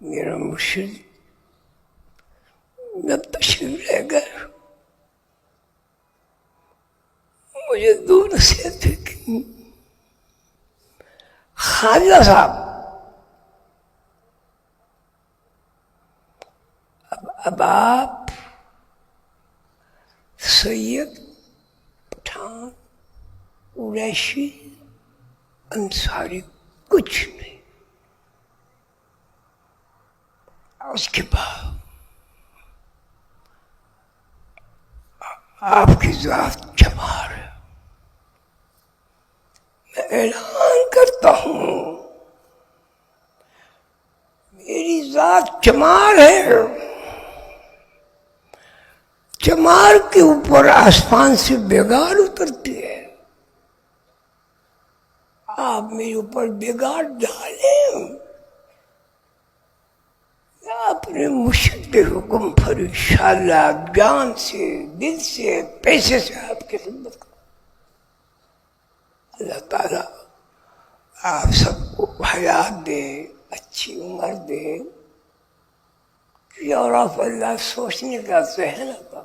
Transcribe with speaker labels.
Speaker 1: میرا مرشد جب تشریف لے گئے مجھے دو نصیحتیں کی. خواجہ صاحب اب آپ سید پٹھان قریشی انصاری کچھ نہیں. اس کے بعد آپ کی ذات جمال ہے. میں اعلان کرتا ہوں میری ذات جمال ہے. جمال کے اوپر آسمان سے بگاڑ اترتی ہے. آپ میرے اوپر بگاڑ ڈالیں اپنے مرشد کے حکم پر انشاءاللہ جان سے دل سے پیسے سے آپ کی خدمت کروں. اللہ تعالیٰ آپ سب کو حیات دے, اچھی عمر دے, اور آپ اللہ سوچنے کا ذہن عطا